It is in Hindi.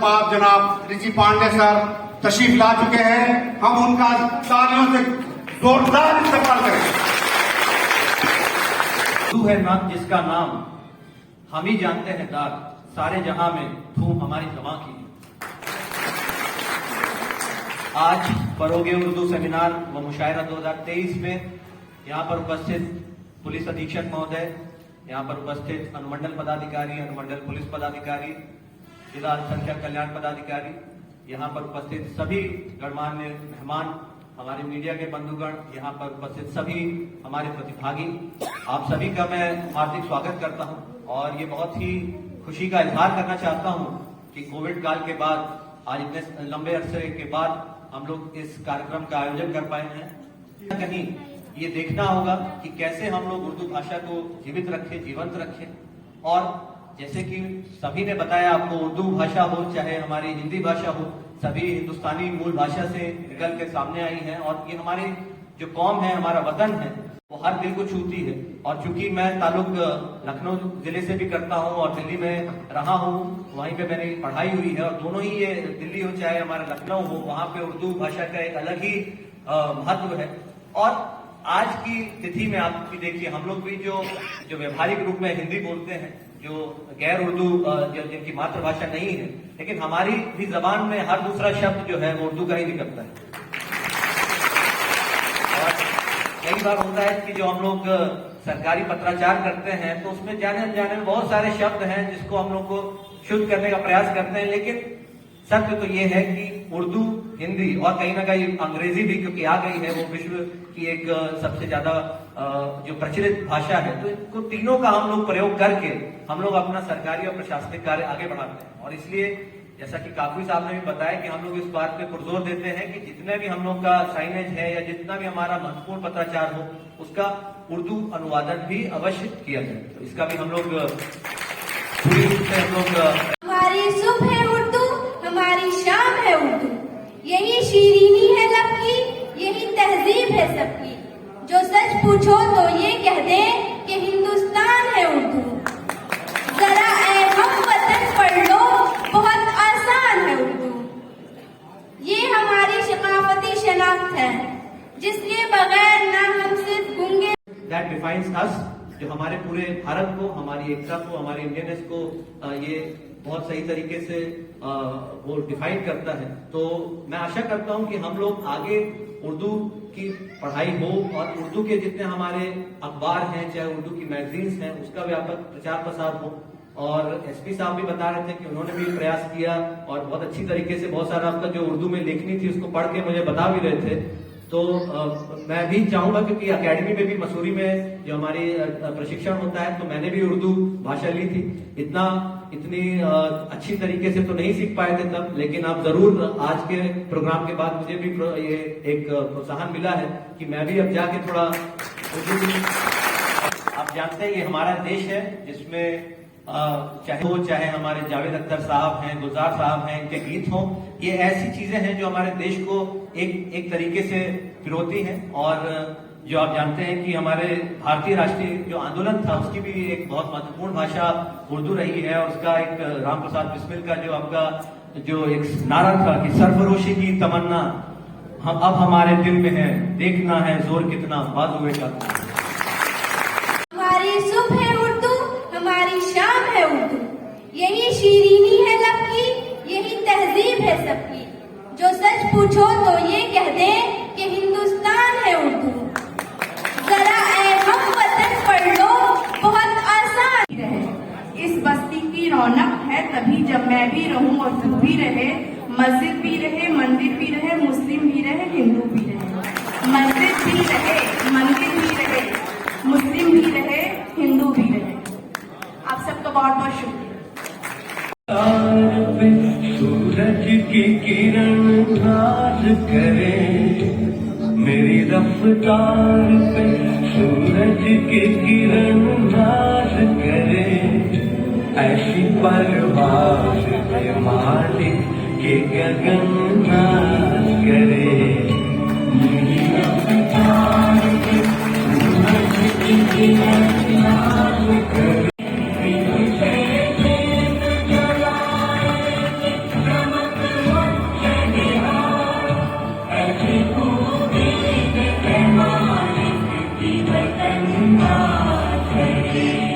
साहब जनाब ऋषि पांडे सर तशरीफ ला चुके हैं। हम उनका तालियों से जोरदार इस्तेमाल करेंगे। तू है नाम जिसका नाम हम ही जानते हैं दाग, सारे जहां में धूम हमारी जमां की। आज फरोगे उर्दू सेमिनार व मुशायरा 2023 में यहाँ पर उपस्थित पुलिस अधीक्षक महोदय, यहाँ पर उपस्थित अनुमंडल पदाधिकारी, अनुमंडल पुलिस पदाधिकारी, जिला अल्पसंख्यक कल्याण पदाधिकारी, यहाँ पर उपस्थित सभी गणमान्य मेहमान, हमारे मीडिया के बंधुगण, यहाँ पर उपस्थित सभी हमारे प्रतिभागी, आप सभी का मैं हार्दिक स्वागत करता हूँ। और ये बहुत ही खुशी का इजहार करना चाहता हूँ कि कोविड काल के बाद आज इतने लंबे अरसे के बाद हम लोग इस कार्यक्रम का आयोजन कर पाए हैं। कहीं ये देखना होगा कि कैसे हम लोग उर्दू भाषा को जीवित रखें, जीवंत रखें। और जैसे कि सभी ने बताया, आपको उर्दू भाषा हो चाहे हमारी हिंदी भाषा हो, सभी हिंदुस्तानी मूल भाषा से निकल के सामने आई हैं। और ये हमारी जो कौम है, हमारा वतन है, वो हर दिल को छूती है। और चूंकि मैं ताल्लुक लखनऊ जिले से भी करता हूँ और दिल्ली में रहा हूँ, वहीं पे मैंने पढ़ाई हुई है, और दोनों ही ये दिल्ली हो चाहे हमारा लखनऊ हो, वहां पे उर्दू भाषा का एक अलग ही महत्व है। और आज की तिथि में आप भी देखिए, हम लोग भी जो व्यवहारिक रूप में हिंदी बोलते हैं, जो गैर उर्दू जिनकी मातृभाषा नहीं है, लेकिन हमारी भी जबान में हर दूसरा शब्द जो है वो उर्दू का ही निकलता है। और कई बार होता है कि जो हम लोग सरकारी पत्राचार करते हैं तो उसमें जाने अनजाने में बहुत सारे शब्द हैं जिसको हम लोग को शुद्ध करने का प्रयास करते हैं, लेकिन सत्य तो ये है कि उर्दू, हिंदी और कहीं ना कहीं अंग्रेजी भी क्योंकि आ गई है, वो विश्व की एक सबसे ज्यादा जो प्रचलित भाषा है, तो इनको तीनों का हम लोग प्रयोग करके हम लोग अपना सरकारी और प्रशासनिक कार्य आगे बढ़ाते हैं। और इसलिए जैसा कि काफी साहब ने भी बताया कि हम लोग इस बात पे पुरजोर देते हैं कि जितने भी हम लोग का साइनेज है या जितना भी हमारा महत्वपूर्ण पत्राचार हो, उसका उर्दू अनुवादन भी अवश्य किया जाए। तो इसका भी हम लोग पूरी रूप से हम लोग हमारी सुबह है उर्दू, हमारी शाम है उर्दू, यही शीरीनी है लब की, यही तहजीब है सबकी। जो सच पूछो तो ये कह दे कि हिंदुस्तान है उर्दू। जरा ऐ हम वतन पढ़ लो, बहुत आसान है उर्दू। ये हमारी सकाफती शनाख्त है जिसके बगैर ना हम सिर्फ गूंगे। That defines us, जो हमारे पूरे भारत को, हमारी एकता को, हमारी इंडियनेस को ये बहुत सही तरीके से वो डिफाइन करता है। तो मैं आशा करता हूं कि हम लोग आगे उर्दू की पढ़ाई हो और उर्दू के जितने हमारे अखबार हैं, चाहे उर्दू की मैगजीन्स हैं, उसका व्यापक प्रचार प्रसार हो। और एसपी साहब भी बता रहे थे कि उन्होंने भी प्रयास किया और बहुत अच्छी तरीके से बहुत सारा आपका जो उर्दू में लेखनी थी उसको पढ़ के मुझे बता भी रहे थे। तो मैं भी चाहूंगा, क्योंकि एकेडमी में भी मसूरी में जो हमारी प्रशिक्षण होता है, तो मैंने भी उर्दू भाषा ली थी। इतनी अच्छी तरीके से तो नहीं सीख पाए थे तब, लेकिन आप जरूर आज के प्रोग्राम के बाद मुझे भी ये एक प्रोत्साहन मिला है कि मैं भी अब जाके थोड़ा उर्दू। आप जानते हैं ये हमारा देश है जिसमें चाहे हमारे जावेद अख्तर साहब हैं, गुलजार साहब हैं, इनके गीत हों, ये ऐसी चीजें हैं जो हमारे देश को एक तरीके से पिरोती हैं। और जो आप जानते हैं कि हमारे भारतीय राष्ट्रीय जो आंदोलन था, उसकी भी एक बहुत महत्वपूर्ण भाषा उर्दू रही है। और उसका एक राम प्रसाद बिस्मिल का जो आपका जो एक नारा था कि सरफरोशी की तमन्ना हम अब हमारे दिल में है, देखना है जोर कितना बाजुए का। हमारी सुबह है उर्दू, हमारी शाम है उर्दू, यही शीरीनी है लब की, यही तहजीब है सबकी। जो सच पूछो तो ये कह दे कि हिंदुस्तान है उर्दू। जरा ऐ हम वतन पढ़ लो, बहुत आसान रहे। इस बस्ती की रौनक है तभी जब मैं भी रहूं और तू भी रहे। मस्जिद भी रहे, मंदिर भी रहे, मुस्लिम भी रहे, हिंदू भी रहे। मस्जिद भी रहे, मंदिर भी रहे, मुस्लिम भी रहे, हिंदू भी रहे। आप सबका बहुत बहुत शुक्रिया। सूरज की किरण राज करे, मेरी रफ्तार पे सूरज की किरण राज करे। ऐसी परवाज़ पे मालिक के गगन नाज करे। मेरी रफ्तार पे सूरज की किरण राज करे। याद करके